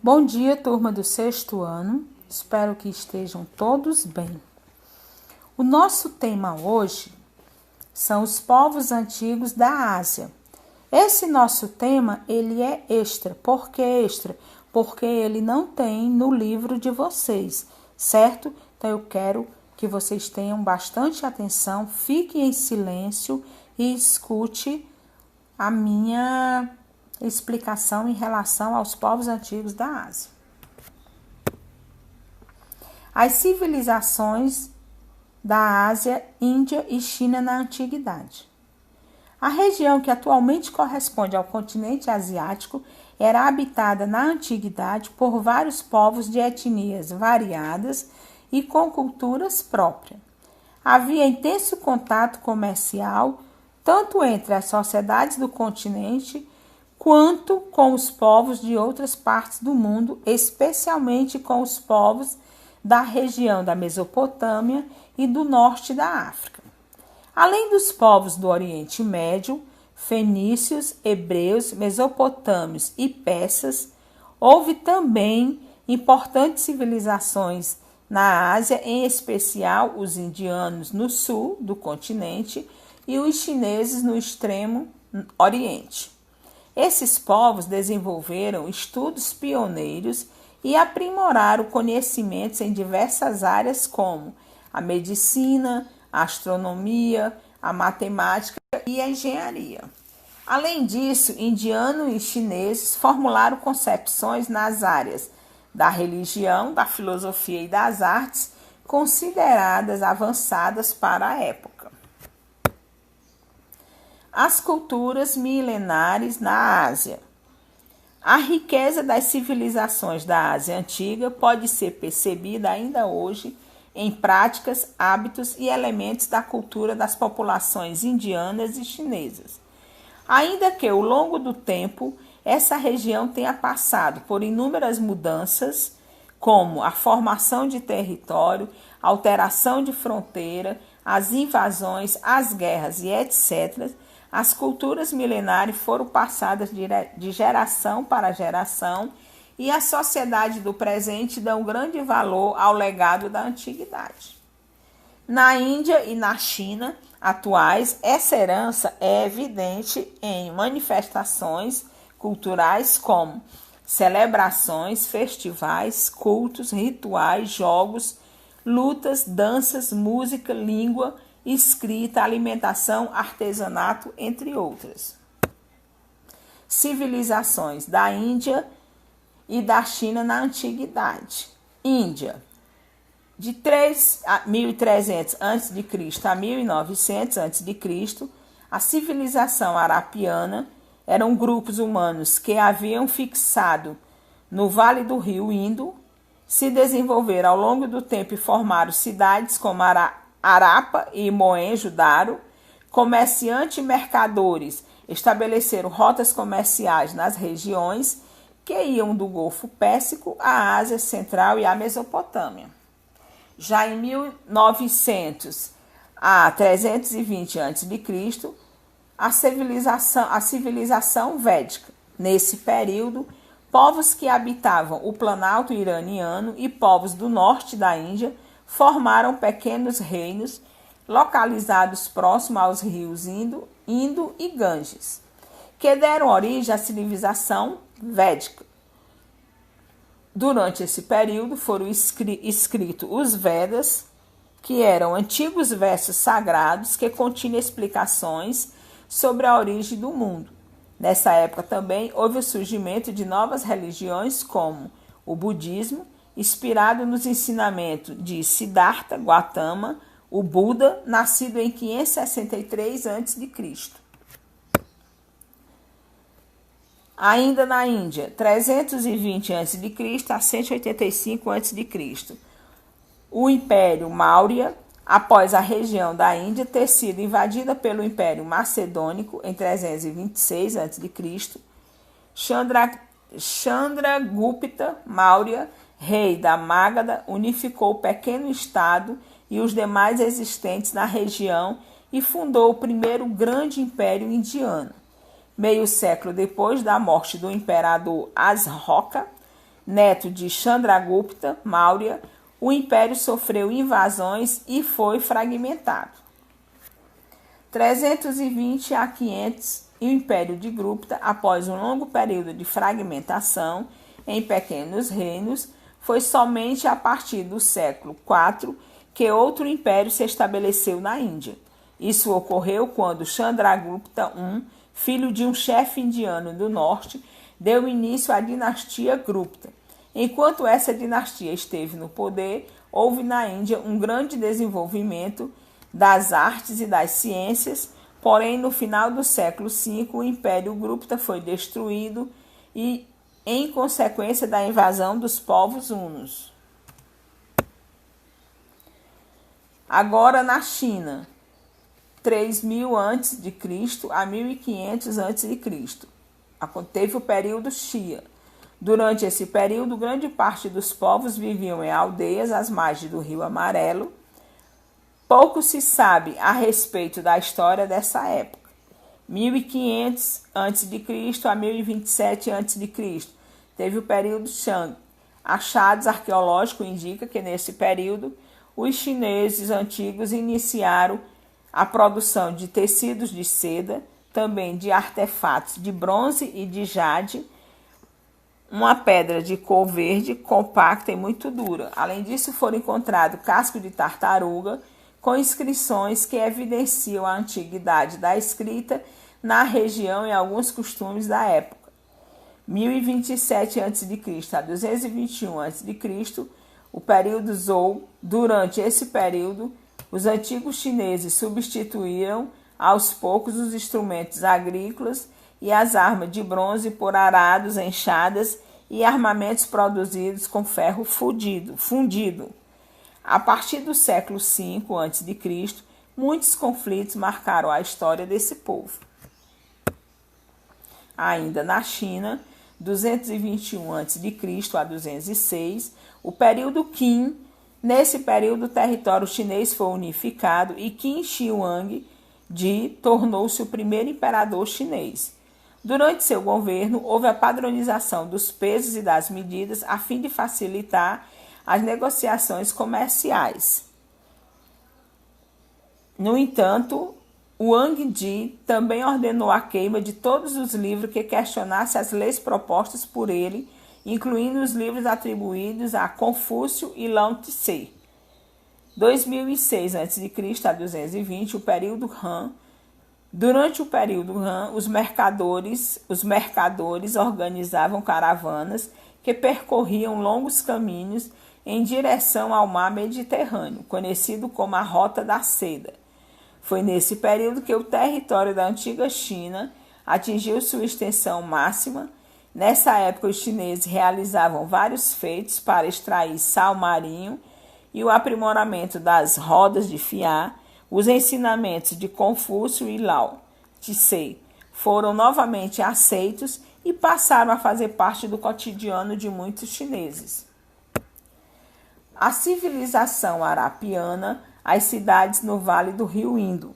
Bom dia, turma do sexto ano. Espero que estejam todos bem. O nosso tema hoje são os povos antigos da Ásia. Esse nosso tema, ele é extra. Por que extra? Porque ele não tem no livro de vocês, certo? Então eu quero que vocês tenham bastante atenção, fiquem em silêncio e escute a minha explicação em relação aos povos antigos da Ásia. As civilizações da Ásia, Índia e China na Antiguidade. A região que atualmente corresponde ao continente asiático era habitada na Antiguidade por vários povos de etnias variadas e com culturas próprias. Havia intenso contato comercial tanto entre as sociedades do continente quanto com os povos de outras partes do mundo, especialmente com os povos da região da Mesopotâmia e do norte da África. Além dos povos do Oriente Médio, fenícios, hebreus, mesopotâmios e persas, houve também importantes civilizações na Ásia, em especial os indianos no sul do continente e os chineses no extremo oriente. Esses povos desenvolveram estudos pioneiros e aprimoraram conhecimentos em diversas áreas como a medicina, a astronomia, a matemática e a engenharia. Além disso, indianos e chineses formularam concepções nas áreas da religião, da filosofia e das artes, consideradas avançadas para a época. As culturas milenares na Ásia. A riqueza das civilizações da Ásia Antiga pode ser percebida ainda hoje em práticas, hábitos e elementos da cultura das populações indianas e chinesas. Ainda que ao longo do tempo essa região tenha passado por inúmeras mudanças, como a formação de território, alteração de fronteira, as invasões, as guerras e etc., as culturas milenares foram passadas de geração para geração e a sociedade do presente dá um grande valor ao legado da antiguidade. Na Índia e na China atuais, essa herança é evidente em manifestações culturais como celebrações, festivais, cultos, rituais, jogos, lutas, danças, música, língua, escrita, alimentação, artesanato, entre outras. Civilizações da Índia e da China na Antiguidade. Índia, de 3.300 a.C. a 1.900 a.C., a civilização arapiana eram grupos humanos que haviam fixado no vale do rio Indo, se desenvolveram ao longo do tempo e formaram cidades como Harappa e Mohenjo-Daro. Comerciantes e mercadores estabeleceram rotas comerciais nas regiões que iam do Golfo Pérsico à Ásia Central e à Mesopotâmia. Já em 1900 a 320 a.C., a civilização védica. Nesse período, povos que habitavam o Planalto iraniano e povos do norte da Índia formaram pequenos reinos localizados próximo aos rios Indo e Ganges, que deram origem à civilização védica. Durante esse período foram escritos os Vedas, que eram antigos versos sagrados que continham explicações sobre a origem do mundo. Nessa época também houve o surgimento de novas religiões como o budismo, inspirado nos ensinamentos de Siddhartha Gautama, o Buda, nascido em 563 a.C. Ainda na Índia, 320 a.C. a 185 a.C., o Império Maurya, após a região da Índia ter sido invadida pelo Império Macedônico em 326 a.C., Chandragupta Maurya, rei da Magadha, unificou o pequeno estado e os demais existentes na região e fundou o primeiro grande império indiano. Meio século depois da morte do imperador Ashoka, neto de Chandragupta Maurya, o império sofreu invasões e foi fragmentado. 320 a 500, e o império de Gupta, após um longo período de fragmentação em pequenos reinos, foi somente a partir do século IV que outro império se estabeleceu na Índia. Isso ocorreu quando Chandragupta I, filho de um chefe indiano do norte, deu início à dinastia Gupta. Enquanto essa dinastia esteve no poder, houve na Índia um grande desenvolvimento das artes e das ciências, porém no final do século V o Império Gupta foi destruído e em consequência da invasão dos povos hunos. Agora na China, 3000 a.C. a 1500 a.C. Teve o período Xia. Durante esse período, grande parte dos povos viviam em aldeias às margens do Rio Amarelo. Pouco se sabe a respeito da história dessa época. 1500 a.C. a 1027 a.C. Teve o período Shang. Achados arqueológicos indicam que nesse período os chineses antigos iniciaram a produção de tecidos de seda, também de artefatos de bronze e de jade, uma pedra de cor verde compacta e muito dura. Além disso, foram encontrados cascos de tartaruga com inscrições que evidenciam a antiguidade da escrita na região e alguns costumes da época. 1027 a.C. a 221 a.C., o período Zhou. Durante esse período, os antigos chineses substituíram aos poucos os instrumentos agrícolas e as armas de bronze por arados, enxadas e armamentos produzidos com ferro fundido. A partir do século V a.C., muitos conflitos marcaram a história desse povo. Ainda na China, 221 a.C. a 206, o período Qin. Nesse período, o território chinês foi unificado e Qin Shi Huangdi tornou-se o primeiro imperador chinês. Durante seu governo, houve a padronização dos pesos e das medidas a fim de facilitar as negociações comerciais. No entanto, Huangdi também ordenou a queima de todos os livros que questionassem as leis propostas por ele, incluindo os livros atribuídos a Confúcio e Lao Tse. 2006 a.C. a 220, o período Han. Durante o período Han, os mercadores organizavam caravanas que percorriam longos caminhos em direção ao mar Mediterrâneo, conhecido como a Rota da Seda. Foi nesse período que o território da antiga China atingiu sua extensão máxima. Nessa época, os chineses realizavam vários feitos para extrair sal marinho e o aprimoramento das rodas de fiar. Os ensinamentos de Confúcio e Lao Tse foram novamente aceitos e passaram a fazer parte do cotidiano de muitos chineses. A civilização arapiana, as cidades no Vale do Rio Indo.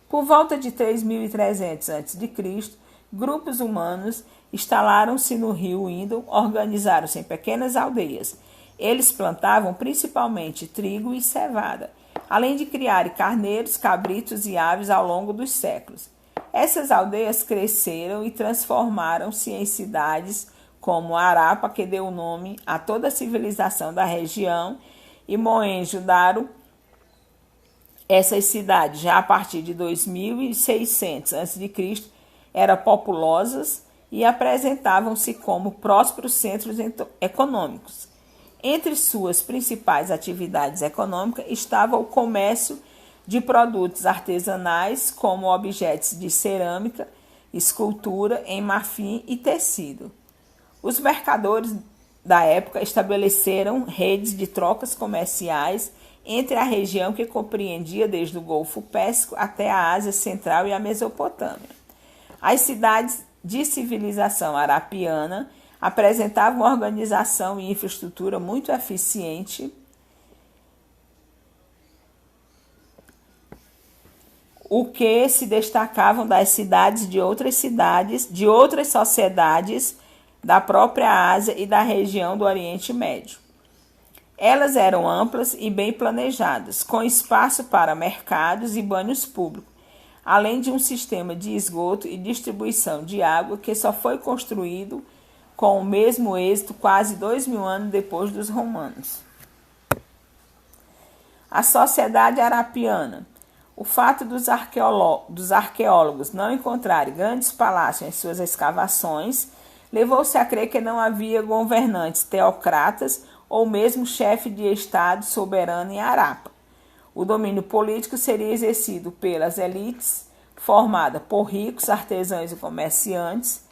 Por volta de 3300 a.C., grupos humanos instalaram-se no rio Indo, organizaram-se em pequenas aldeias. Eles plantavam principalmente trigo e cevada, além de criarem carneiros, cabritos e aves ao longo dos séculos. Essas aldeias cresceram e transformaram-se em cidades como Harappa, que deu o nome a toda a civilização da região, e Mohenjo-Daro. Essas cidades, já a partir de 2600 a.C., eram populosas e apresentavam-se como prósperos centros econômicos. Entre suas principais atividades econômicas estava o comércio de produtos artesanais, como objetos de cerâmica, escultura em marfim e tecido. Os mercadores da época estabeleceram redes de trocas comerciais entre a região que compreendia desde o Golfo Pérsico até a Ásia Central e a Mesopotâmia. As cidades de civilização arapiana apresentavam uma organização e infraestrutura muito eficiente, o que se destacavam das cidades de outras sociedades da própria Ásia e da região do Oriente Médio. Elas eram amplas e bem planejadas, com espaço para mercados e banhos públicos, além de um sistema de esgoto e distribuição de água que só foi construído com o mesmo êxito quase 2000 anos depois dos romanos. A sociedade arapiana. O fato dos arqueólogos não encontrarem grandes palácios em suas escavações levou-se a crer que não havia governantes teocratas ou mesmo chefe de Estado soberano em Harappa. O domínio político seria exercido pelas elites, formada por ricos, artesãos e comerciantes.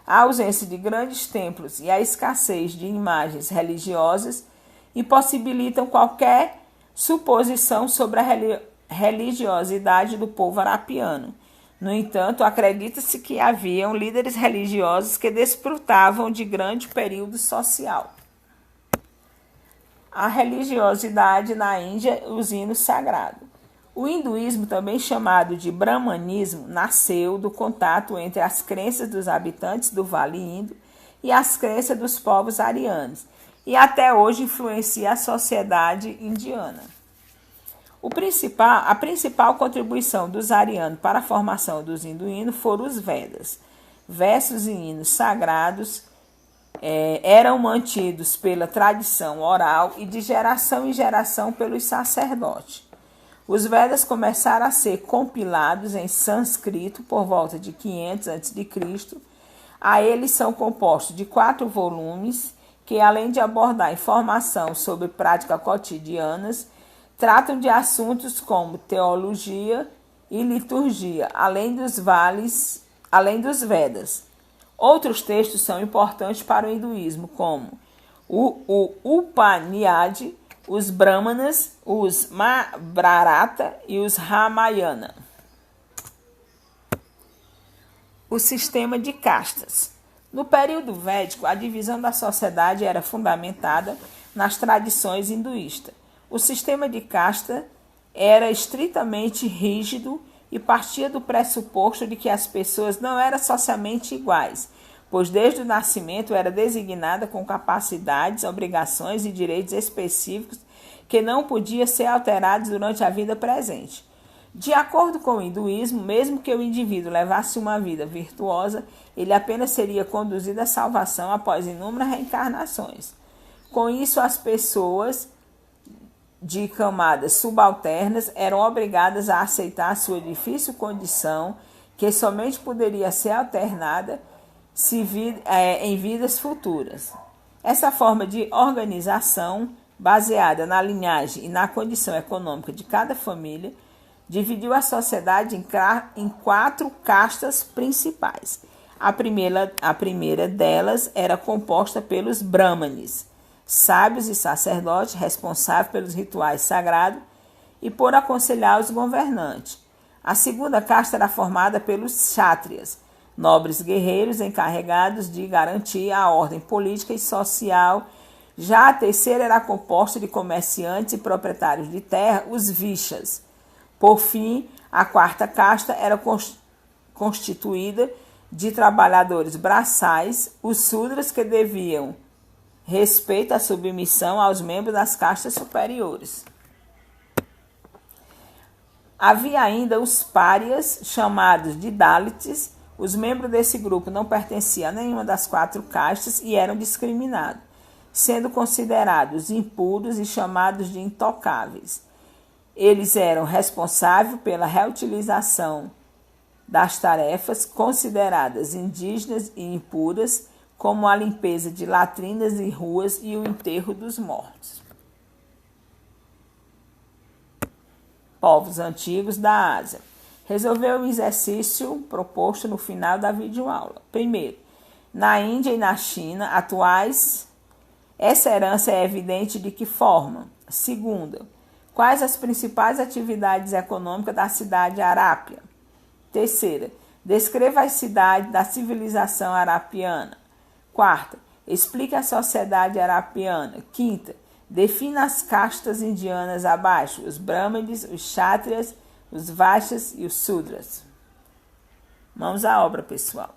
A ausência de grandes templos e a escassez de imagens religiosas impossibilitam qualquer suposição sobre a religiosidade do povo arapiano. No entanto, acredita-se que haviam líderes religiosos que desfrutavam de grande período social. A religiosidade na Índia, os hinos sagrados. O hinduísmo, também chamado de brahmanismo, nasceu do contato entre as crenças dos habitantes do Vale Indo e as crenças dos povos arianos, e até hoje influencia a sociedade indiana. A principal contribuição dos arianos para a formação dos hinduínos foram os Vedas. Versos e hinos sagrados eram mantidos pela tradição oral e de geração em geração pelos sacerdotes. Os Vedas começaram a ser compilados em sânscrito por volta de 500 a.C. Eles são compostos de 4 volumes que, além de abordar informação sobre práticas cotidianas, tratam de assuntos como teologia e liturgia, além dos Vedas. Outros textos são importantes para o hinduísmo, como o Upanishad, os Brahmanas, os Mahabharata e os Ramayana. O sistema de castas. No período védico, a divisão da sociedade era fundamentada nas tradições hinduístas. O sistema de casta era estritamente rígido e partia do pressuposto de que as pessoas não eram socialmente iguais, pois desde o nascimento era designada com capacidades, obrigações e direitos específicos que não podiam ser alterados durante a vida presente. De acordo com o hinduísmo, mesmo que o indivíduo levasse uma vida virtuosa, ele apenas seria conduzido à salvação após inúmeras reencarnações. Com isso, as pessoas de camadas subalternas eram obrigadas a aceitar sua difícil condição, que somente poderia ser alternada em vidas futuras. Essa forma de organização, baseada na linhagem e na condição econômica de cada família, dividiu a sociedade em 4 castas principais. A primeira delas era composta pelos brahmanes, sábios e sacerdotes responsáveis pelos rituais sagrados e por aconselhar os governantes. A segunda casta era formada pelos kshatriyas, nobres guerreiros encarregados de garantir a ordem política e social. Já a terceira era composta de comerciantes e proprietários de terra, os vishas. Por fim, a quarta casta era constituída de trabalhadores braçais, os sudras, que deviam respeito à submissão aos membros das castas superiores. Havia ainda os párias, chamados de Dalits. Os membros desse grupo não pertenciam a nenhuma das 4 castas e eram discriminados, sendo considerados impuros e chamados de intocáveis. Eles eram responsáveis pela reutilização das tarefas consideradas indígenas e impuras, como a limpeza de latrinas e ruas e o enterro dos mortos. Povos antigos da Ásia. Resolveu o exercício proposto no final da videoaula. Primeiro, na Índia e na China atuais, essa herança é evidente de que forma? Segunda, quais as principais atividades econômicas da cidade Arápia? Terceira, descreva as cidades da civilização arapiana. Quarta, explique a sociedade arapiana. Quinta, defina as castas indianas abaixo: os brahmanes, os kshatriyas, os vaixas e os sudras. Mãos à obra, pessoal.